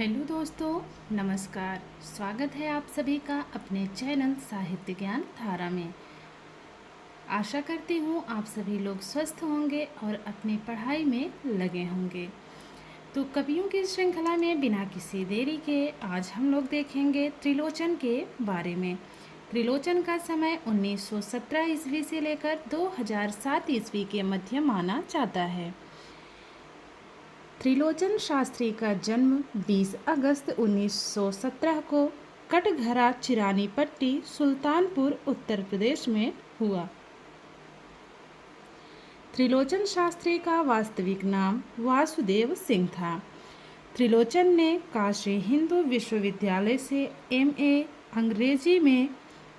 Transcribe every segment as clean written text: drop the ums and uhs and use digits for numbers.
Hello दोस्तों, नमस्कार। स्वागत है आप सभी का अपने चैनल साहित्य ज्ञान धारा में। आशा करती हूँ आप सभी लोग स्वस्थ होंगे और अपनी पढ़ाई में लगे होंगे। तो कवियों की श्रृंखला में बिना किसी देरी के आज हम लोग देखेंगे त्रिलोचन के बारे में। त्रिलोचन का समय 1917 ईस्वी से लेकर 2007 ईस्वी के मध्य माना जाता है। त्रिलोचन शास्त्री का जन्म 20 अगस्त 1917 को कटघरा चिरानीपट्टी सुल्तानपुर उत्तर प्रदेश में हुआ। त्रिलोचन शास्त्री का वास्तविक नाम वासुदेव सिंह था। त्रिलोचन ने काशी हिंदू विश्वविद्यालय से एमए अंग्रेजी में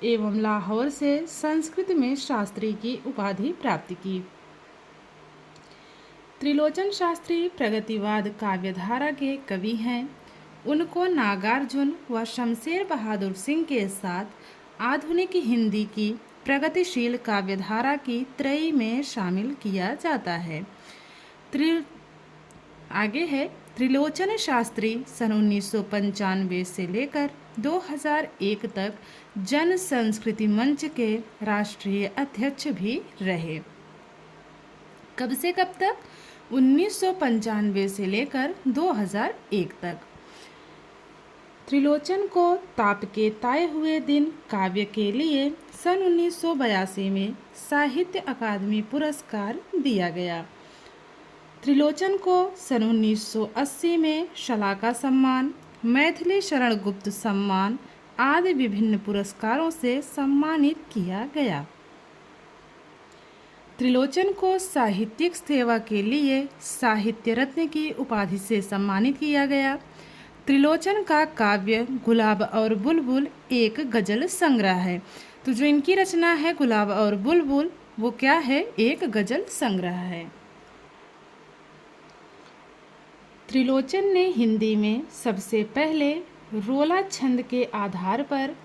एवं लाहौर से संस्कृत में शास्त्री की उपाधि प्राप्त की। त्रिलोचन शास्त्री प्रगतिवाद काव्यधारा के कवि हैं। उनको नागार्जुन व शमशेर बहादुर सिंह के साथ आधुनिक हिंदी की प्रगतिशील काव्यधारा की त्रयी में शामिल किया जाता है। आगे है त्रिलोचन शास्त्री सन 1995 से लेकर 2001 तक जन संस्कृति मंच के राष्ट्रीय अध्यक्ष भी रहे। कब से कब तक? 1995 से लेकर 2001 तक। त्रिलोचन को ताप के ताए हुए दिन काव्य के लिए सन 1982 में साहित्य अकादमी पुरस्कार दिया गया। त्रिलोचन को सन 1980 में शलाका सम्मान, मैथिली शरण गुप्त सम्मान आदि विभिन्न पुरस्कारों से सम्मानित किया गया। त्रिलोचन को साहित्यिक सेवा के लिए साहित्य रत्न की उपाधि से सम्मानित किया गया। त्रिलोचन का काव्य गुलाब और बुलबुल एक गजल संग्रह है। तो जो इनकी रचना है गुलाब और बुलबुल, वो क्या है? एक गजल संग्रह है। त्रिलोचन ने हिंदी में सबसे पहले रोला छंद के आधार पर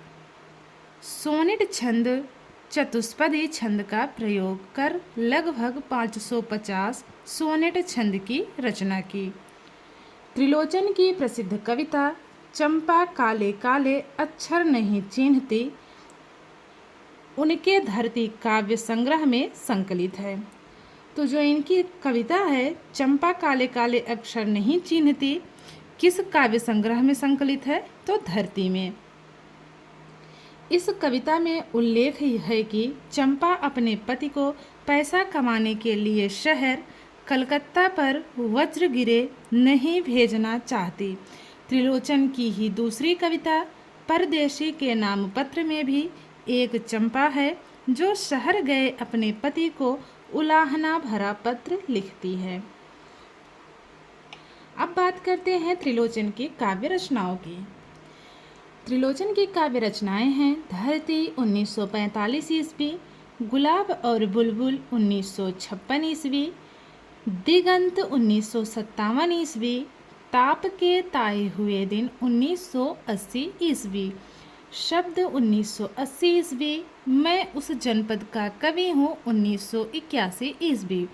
सोनेट छंद चतुष्पदी छंद का प्रयोग कर लगभग 550 सोनेट छंद की रचना की। त्रिलोचन की प्रसिद्ध कविता चंपा काले काले अक्षर नहीं चिन्हती उनके धरती काव्य संग्रह में संकलित है। तो जो इनकी कविता है चंपा काले काले अक्षर नहीं चिन्हती, किस काव्य संग्रह में संकलित है? तो धरती में। इस कविता में उल्लेख है कि चंपा अपने पति को पैसा कमाने के लिए शहर कलकत्ता पर वज्रगिरे नहीं भेजना चाहती। त्रिलोचन की ही दूसरी कविता परदेशी के नामपत्र में भी एक चंपा है जो शहर गए अपने पति को उलाहना भरा पत्र लिखती है। अब बात करते हैं त्रिलोचन की काव्य रचनाओं की। त्रिलोचन की काव्य रचनाएं हैं धरती 1945 ईस्वी, गुलाब और बुलबुल 1956 ईस्वी, दिगंत 1957 ईस्वी, ताप के ताए हुए दिन 1980 ईस्वी, शब्द 1980 ईस्वी, मैं उस जनपद का कवि हूँ 1981 ईस्वी,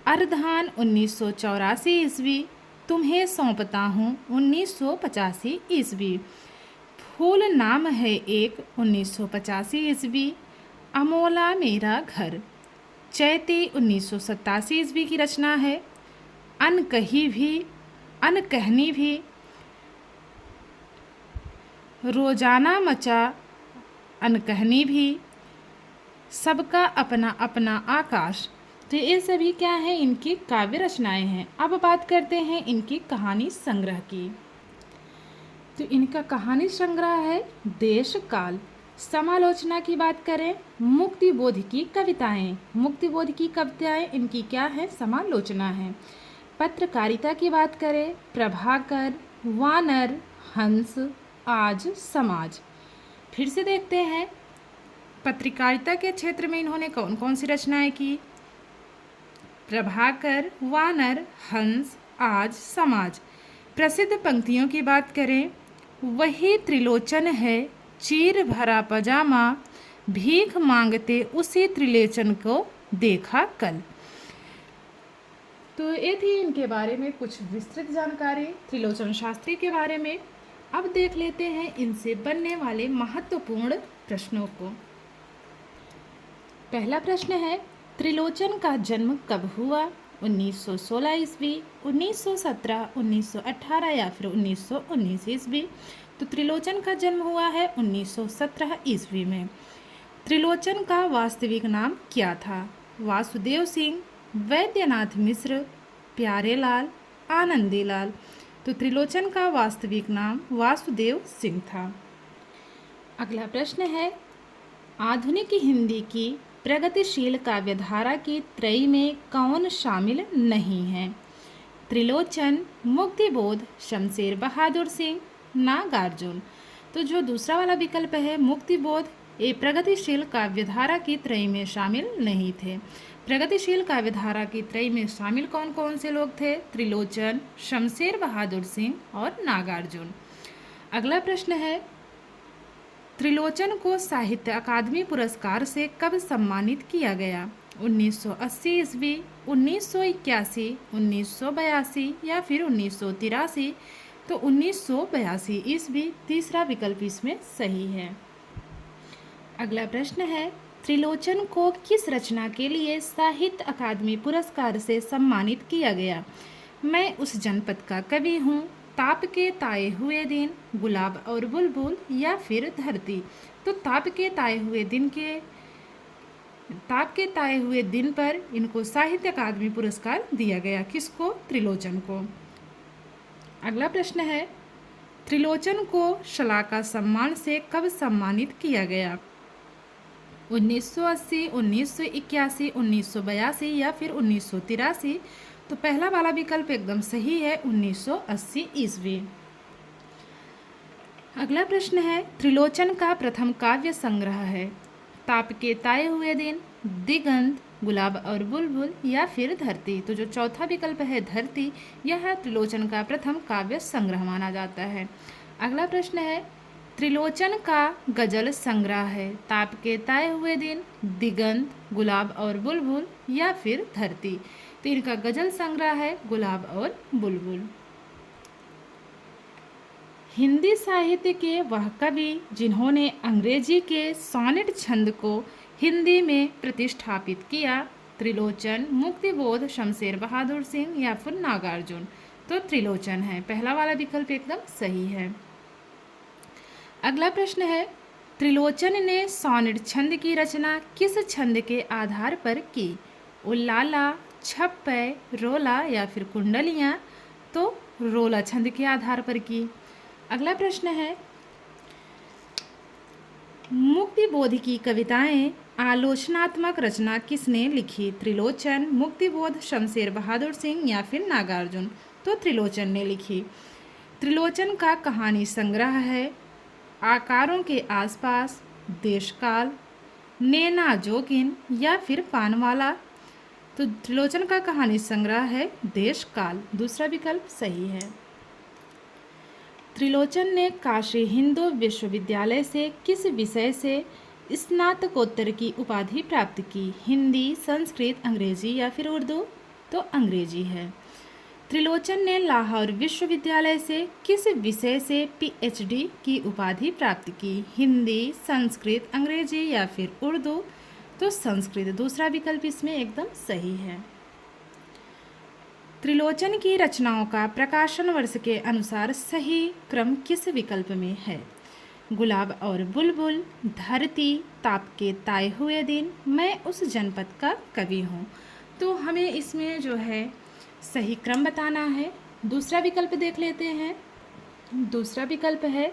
अर्धान 1984 ईस्वी, तुम्हें सौंपता हूँ 1985 ईस्वी, फूल नाम है एक 1985 ईस्वी, अमोला मेरा घर, चैती 1987 ईस्वी की रचना है, अनकही भी अनकहनी भी, रोजाना मचा अनकहनी भी, सबका अपना अपना आकाश। तो ये सभी क्या है? इनकी काव्य रचनाएं हैं। अब बात करते हैं इनकी कहानी संग्रह की। तो इनका कहानी संग्रह है देश काल। समालोचना की बात करें मुक्तिबोध की कविताएं। मुक्तिबोध की कविताएं इनकी क्या है? समालोचना है। पत्रकारिता की बात करें प्रभाकर, वानर, हंस, आज, समाज। फिर से देखते हैं पत्रकारिता के क्षेत्र में इन्होंने कौन कौन सी रचनाएं की। प्रभाकर, वानर, हंस, आज, समाज। प्रसिद्ध पंक्तियों की बात करें वही त्रिलोचन है चीर भरा पजामा, भीख मांगते उसी त्रिलोचन को देखा कल। तो ये थी इनके बारे में कुछ विस्तृत जानकारी त्रिलोचन शास्त्री के बारे में। अब देख लेते हैं इनसे बनने वाले महत्वपूर्ण प्रश्नों को। पहला प्रश्न है, त्रिलोचन का जन्म कब हुआ? 1916 ईस्वी, 1917, 1918 या फिर 1919 ईस्वी? तो त्रिलोचन का जन्म हुआ है 1917 ईस्वी में। त्रिलोचन का वास्तविक नाम क्या था? वासुदेव सिंह, वैद्यनाथ मिश्र, प्यारेलाल, आनंदीलाल? तो त्रिलोचन का वास्तविक नाम वासुदेव सिंह था। अगला प्रश्न है, आधुनिक हिंदी की प्रगतिशील काव्यधारा की त्रयी में कौन शामिल नहीं है? त्रिलोचन, मुक्तिबोध, शमशेर बहादुर सिंह, नागार्जुन? तो जो दूसरा वाला विकल्प है मुक्तिबोध, ये प्रगतिशील काव्यधारा की त्रयी में शामिल नहीं थे। प्रगतिशील काव्यधारा की त्रयी में शामिल कौन कौन से लोग थे? त्रिलोचन, शमशेर बहादुर सिंह और नागार्जुन। अगला प्रश्न है, त्रिलोचन को साहित्य अकादमी पुरस्कार से कब सम्मानित किया गया? 1980 ईस्वी, 1981, 1982 या फिर 1983? तो 1982 ईस्वी तीसरा विकल्प इसमें सही है। अगला प्रश्न है, त्रिलोचन को किस रचना के लिए साहित्य अकादमी पुरस्कार से सम्मानित किया गया? मैं उस जनपद का कवि हूँ, ताप के ताए हुए दिन, गुलाब और बुलबुल या फिर धरती? तो ताप के ताए हुए दिन पर इनको साहित्य अकादमी पुरस्कार दिया गया। किसको? त्रिलोचन को। अगला प्रश्न है, त्रिलोचन को शलाका सम्मान से कब सम्मानित किया गया? 1980, 1981, 1982 या फिर 1983? तो पहला वाला विकल्प एकदम सही है, 1980 ईस्वी। अगला प्रश्न है, त्रिलोचन का प्रथम काव्य संग्रह है ताप के ताए हुए दिन, दिगंत, गुलाब और बुलबुल या फिर धरती? तो जो चौथा विकल्प है धरती, यह त्रिलोचन का प्रथम काव्य संग्रह माना जाता है। अगला प्रश्न है, त्रिलोचन का गजल संग्रह है ताप के ताए हुए दिन, दिगंत, गुलाब और बुलबुल या फिर धरती? तो इनका गजल संग्रह है गुलाब और बुलबुल। हिंदी साहित्य के वह कवि जिन्होंने अंग्रेजी के सोनेट छंद को हिंदी में प्रतिष्ठापित किया? त्रिलोचन, मुक्तिबोध, शमशेर बहादुर सिंह या फिर नागार्जुन? तो त्रिलोचन है, पहला वाला विकल्प एकदम सही है। अगला प्रश्न है, त्रिलोचन ने सोनेट छंद की रचना किस छंद के आधार पर की? उल्लाला, छप्पै, रोला या फिर कुंडलियाँ? तो रोला छंद के आधार पर की। अगला प्रश्न है, मुक्तिबोध की कविताएं आलोचनात्मक रचना किसने लिखी? त्रिलोचन, मुक्तिबोध, शमशेर बहादुर सिंह या फिर नागार्जुन? तो त्रिलोचन ने लिखी। त्रिलोचन का कहानी संग्रह है आकारों के आसपास, देशकाल, नैना जोगिन या फिर पानवाला? तो त्रिलोचन का कहानी संग्रह है देशकाल, दूसरा विकल्प सही है। त्रिलोचन ने काशी हिंदू विश्वविद्यालय से किस विषय से स्नातकोत्तर की उपाधि प्राप्त की? हिंदी, संस्कृत, अंग्रेजी या फिर उर्दू? तो अंग्रेजी है। त्रिलोचन ने लाहौर विश्वविद्यालय से किस विषय से पीएचडी की उपाधि प्राप्त की? हिंदी, संस्कृत, अंग्रेजी या फिर उर्दू? तो संस्कृत, दूसरा विकल्प इसमें एकदम सही है। त्रिलोचन की रचनाओं का प्रकाशन वर्ष के अनुसार सही क्रम किस विकल्प में है? गुलाब और बुलबुल, धरती, ताप के ताए हुए दिन, मैं उस जनपद का कवि हूँ? तो हमें इसमें जो है सही क्रम बताना है। दूसरा विकल्प देख लेते हैं। दूसरा विकल्प है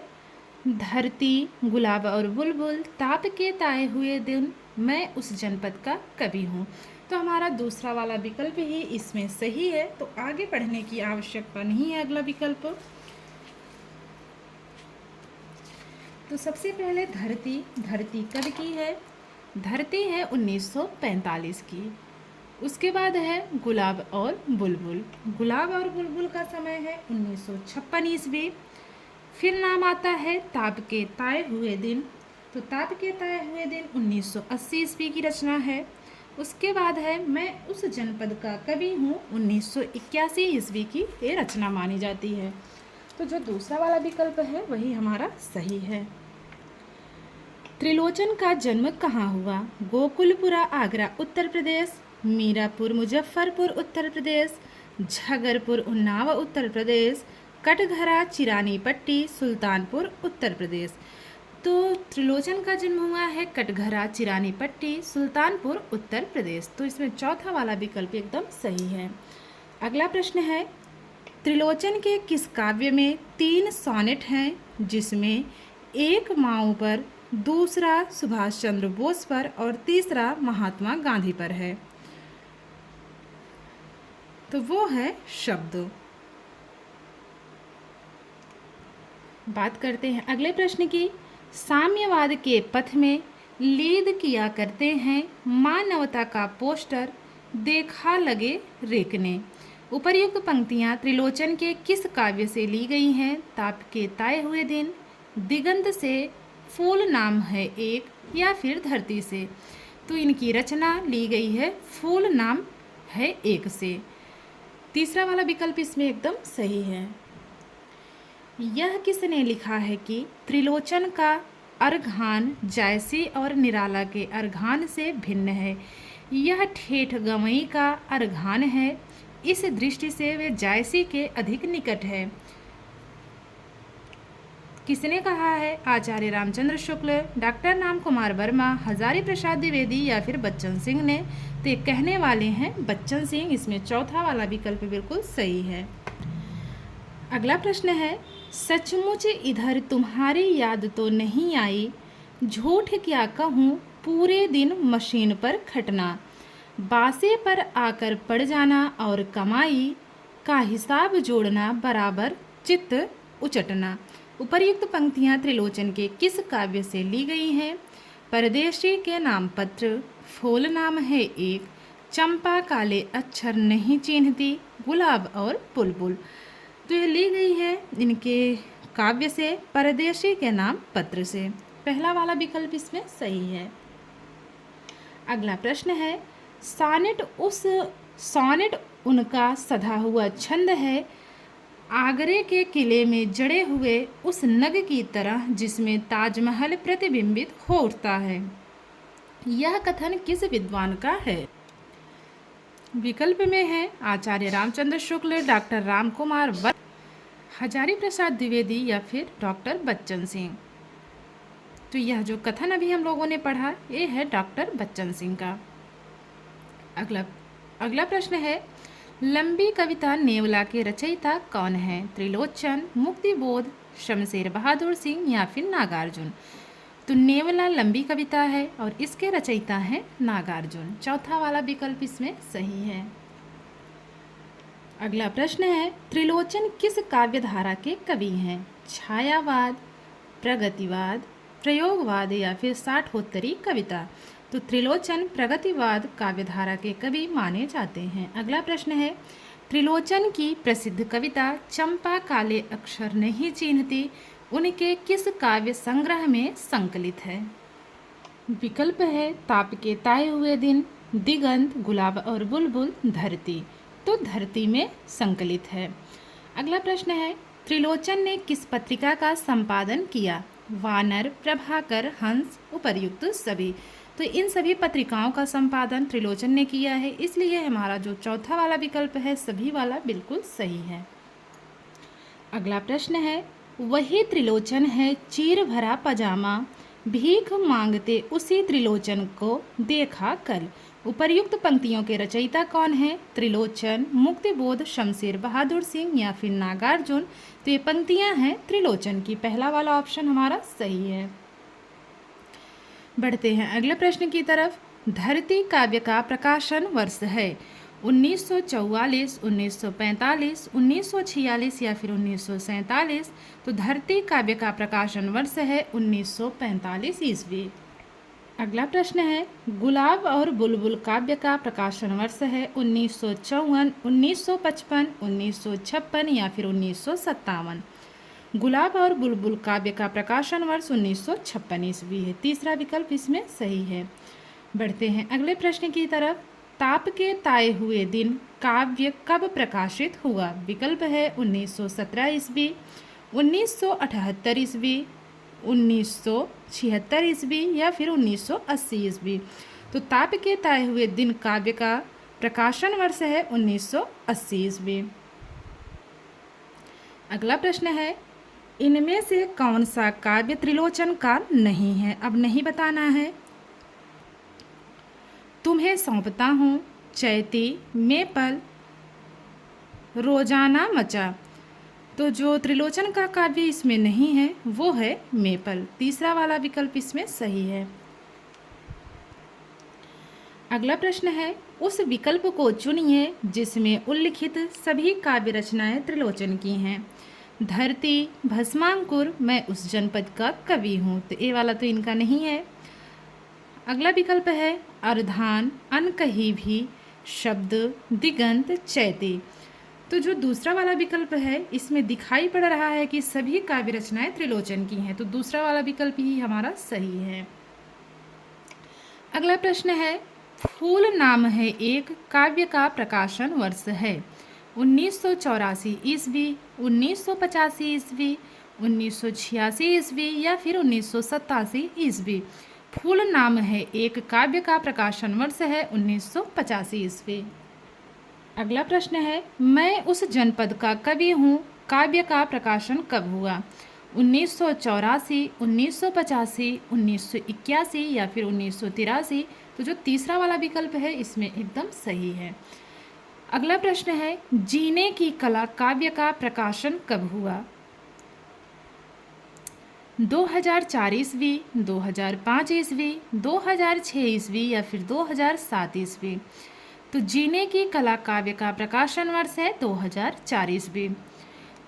धरती, गुलाब और बुलबुल, ताप के ताए हुए दिन, मैं उस जनपद का कवि हूँ। तो हमारा दूसरा वाला विकल्प ही इसमें सही है, तो आगे पढ़ने की आवश्यकता नहीं है अगला विकल्प। तो सबसे पहले धरती कब की है? धरती है 1945 की। उसके बाद है गुलाब और बुलबुल। गुलाब और बुलबुल का समय है 1956 ईस्वी। फिर नाम आता है ताप के ताए हुए दिन। तो ताप के ताए हुए दिन 1980 ईस्वी की रचना है। उसके बाद है मैं उस जनपद का कवि हूँ, 1981 ईस्वी की ये रचना मानी जाती है। तो जो दूसरा वाला विकल्प है वही हमारा सही है। त्रिलोचन का जन्म कहाँ हुआ? गोकुलपुरा आगरा उत्तर प्रदेश, मीरापुर मुजफ्फरपुर उत्तर प्रदेश, झगरपुर उन्नाव उत्तर प्रदेश, कटघरा चिरानी पट्टी सुल्तानपुर उत्तर प्रदेश। तो त्रिलोचन का जन्म हुआ है कटघरा चिरानी पट्टी सुल्तानपुर उत्तर प्रदेश। तो इसमें चौथा वाला विकल्प एकदम सही है। अगला प्रश्न है, त्रिलोचन के किस काव्य में 3 सॉनेट हैं, जिसमें एक माओ पर, दूसरा सुभाष चंद्र बोस पर और तीसरा महात्मा गांधी पर है? तो वो है शब्द। बात करते हैं अगले प्रश्न की। साम्यवाद के पथ में लीद किया करते हैं मानवता का पोस्टर देखा लगे रेकने। उपर्युक्त पंक्तियाँ त्रिलोचन के किस काव्य से ली गई हैं? ताप के ताए हुए दिन, दिगंत से, फूल नाम है एक, या फिर धरती से? तो इनकी रचना ली गई है फूल नाम है एक से। तीसरा वाला विकल्प इसमें एकदम सही है। यह किसने लिखा है कि त्रिलोचन का अर्घान जायसी और निराला के अर्घान से भिन्न है? यह ठेठ गवई का अर्घान है, इस दृष्टि से वे जायसी के अधिक निकट है। किसने कहा है? आचार्य रामचंद्र शुक्ल, डॉक्टर राम कुमार वर्मा, हजारी प्रसाद द्विवेदी या फिर बच्चन सिंह ने? तो ये कहने वाले हैं बच्चन सिंह। इसमें चौथा वाला विकल्प बिल्कुल सही है। अगला प्रश्न है, सचमुच इधर तुम्हारी याद तो नहीं आई, झूठ क्या कहूँ पूरे दिन मशीन पर खटना, बासे पर आकर पड़ जाना और कमाई का हिसाब जोड़ना बराबर चित्त उचटना। उपर्युक्त पंक्तियाँ त्रिलोचन के किस काव्य से ली गई हैं? परदेशी के नाम पत्र, फूल नाम है एक, चंपा काले अक्षर नहीं चिन्हती, गुलाब और बुलबुल। तो यह ली गई है इनके काव्य से, परदेशी के नाम पत्र से। पहला वाला विकल्प इसमें सही है। अगला प्रश्न है, सॉनेट उनका सधा हुआ छंद है, आगरे के किले में जड़े हुए उस नग की तरह जिसमें ताजमहल प्रतिबिंबित हो उठता है। यह कथन किस विद्वान का है? विकल्प में है आचार्य रामचंद्र शुक्ल, डॉक्टर राम कुमार वर्मा, हजारी प्रसाद द्विवेदी या फिर डॉक्टर बच्चन सिंह। तो यह जो कथन अभी हम लोगों ने पढ़ा ये है डॉक्टर बच्चन सिंह का। अगला प्रश्न है, लंबी कविता नेवला के रचयिता कौन है? त्रिलोचन, मुक्तिबोध, शमशेर बहादुर सिंह या फिर नागार्जुन? तो नेवला लंबी कविता है और इसके रचयिता हैं नागार्जुन। चौथा वाला विकल्प इसमें सही है। अगला प्रश्न है, त्रिलोचन किस काव्यधारा के कवि हैं? छायावाद, प्रगतिवाद, प्रयोगवाद या फिर साठोत्तरी कविता? तो त्रिलोचन प्रगतिवाद काव्यधारा के कवि माने जाते हैं। अगला प्रश्न है, त्रिलोचन की प्रसिद्ध कविता चंपा काले अक्षर नहीं चिन्हती उनके किस काव्य संग्रह में संकलित है? विकल्प है ताप के ताए हुए दिन, दिगंत, गुलाब और बुलबुल, धरती। तो धरती में संकलित है। अगला प्रश्न है, त्रिलोचन ने किस पत्रिका का संपादन किया? वानर, प्रभाकर, हंस, उपर्युक्त सभी। तो इन सभी पत्रिकाओं का संपादन त्रिलोचन ने किया है, इसलिए हमारा जो चौथा वाला विकल्प है सभी वाला बिल्कुल सही है। अगला प्रश्न है, वही त्रिलोचन है चीर भरा पजामा, भीख मांगते उसी त्रिलोचन को देखा कल। उपर्युक्त पंक्तियों के रचयिता कौन है? त्रिलोचन, मुक्तिबोध, शमशेर बहादुर सिंह या फिर नागार्जुन? तो ये पंक्तियां हैं त्रिलोचन की। पहला वाला ऑप्शन हमारा सही है। बढ़ते हैं अगले प्रश्न की तरफ। धरती काव्य का प्रकाशन वर्ष है 1944, 1945, 1946 या फिर 1947? तो धरती काव्य का प्रकाशन वर्ष है 1945 ईस्वी। अगला प्रश्न है, गुलाब और बुलबुल काव्य का प्रकाशन वर्ष है 1954, 1955, 1956 या फिर 1957? गुलाब और बुलबुल काव्य का प्रकाशन वर्ष 1956 ईस्वी है। तीसरा विकल्प इसमें सही है। बढ़ते हैं अगले प्रश्न की तरफ। ताप के ताए हुए दिन काव्य कब प्रकाशित हुआ? विकल्प है 1917 ईस्वी, 1978 ईस्वी, 1976 ईस्वी या फिर 1980 ईस्वी। तो ताप के ताए हुए दिन काव्य का प्रकाशन वर्ष है 1980 ईस्वी। अगला प्रश्न है, इनमें से कौन सा काव्य त्रिलोचन का नहीं है? अब नहीं बताना है। तुम्हें सौंपता हूँ, चैती, मेपल, रोजाना मचा। तो जो त्रिलोचन का काव्य इसमें नहीं है वो है मेपल। तीसरा वाला विकल्प इसमें सही है। अगला प्रश्न है, उस विकल्प को चुनिए जिसमें उल्लिखित सभी काव्य रचनाएं त्रिलोचन की हैं। धरती, भस्मांकुर, मैं उस जनपद का कवि हूँ। तो ये वाला तो इनका नहीं है। अगला विकल्प है अर्धान, अनकही भी, शब्द, दिगंत, चैती। तो जो दूसरा वाला विकल्प है इसमें दिखाई पड़ रहा है कि सभी काव्य रचनाएं त्रिलोचन की हैं। तो दूसरा वाला विकल्प ही हमारा सही है। अगला प्रश्न है, फूल नाम है एक काव्य का प्रकाशन वर्ष है। 1984 ईस्वी, 1985 ईस्वी, 1986 ईस्वी या फिर 1987 ईस्वी। फूल नाम है एक काव्य का प्रकाशन वर्ष है 1985 ईस्वी। अगला प्रश्न है, मैं उस जनपद का कवि हूँ काव्य का प्रकाशन कब हुआ? 1984, 1985, 1981 या फिर 1983। तो जो तीसरा वाला विकल्प है इसमें एकदम सही है। अगला प्रश्न है, जीने की कला काव्य का प्रकाशन कब हुआ? 2004 ईस्वी, 2005 ईस्वी, 2006 ईस्वी या फिर 2007 ईस्वी। तो जीने की कला काव्य का प्रकाशन वर्ष है 2004 ईस्वी।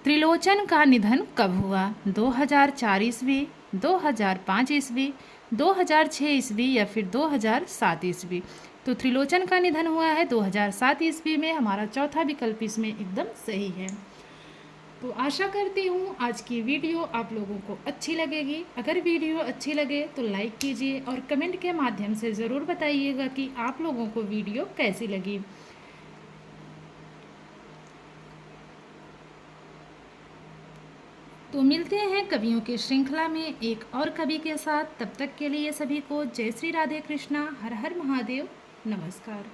त्रिलोचन का निधन कब हुआ? 2004 ईस्वी, 2005 ईस्वी, 2006 ईस्वी या फिर 2007 ईस्वी। तो त्रिलोचन का निधन हुआ है 2007 ईस्वी में। हमारा चौथा विकल्प इसमें एकदम सही है। तो आशा करती हूँ आज की वीडियो आप लोगों को अच्छी लगेगी। अगर वीडियो अच्छी लगे तो लाइक कीजिए और कमेंट के माध्यम से ज़रूर बताइएगा कि आप लोगों को वीडियो कैसी लगी। तो मिलते हैं कवियों की श्रृंखला में एक और कवि के साथ। तब तक के लिए सभी को जय श्री राधे कृष्णा, हर हर महादेव, नमस्कार।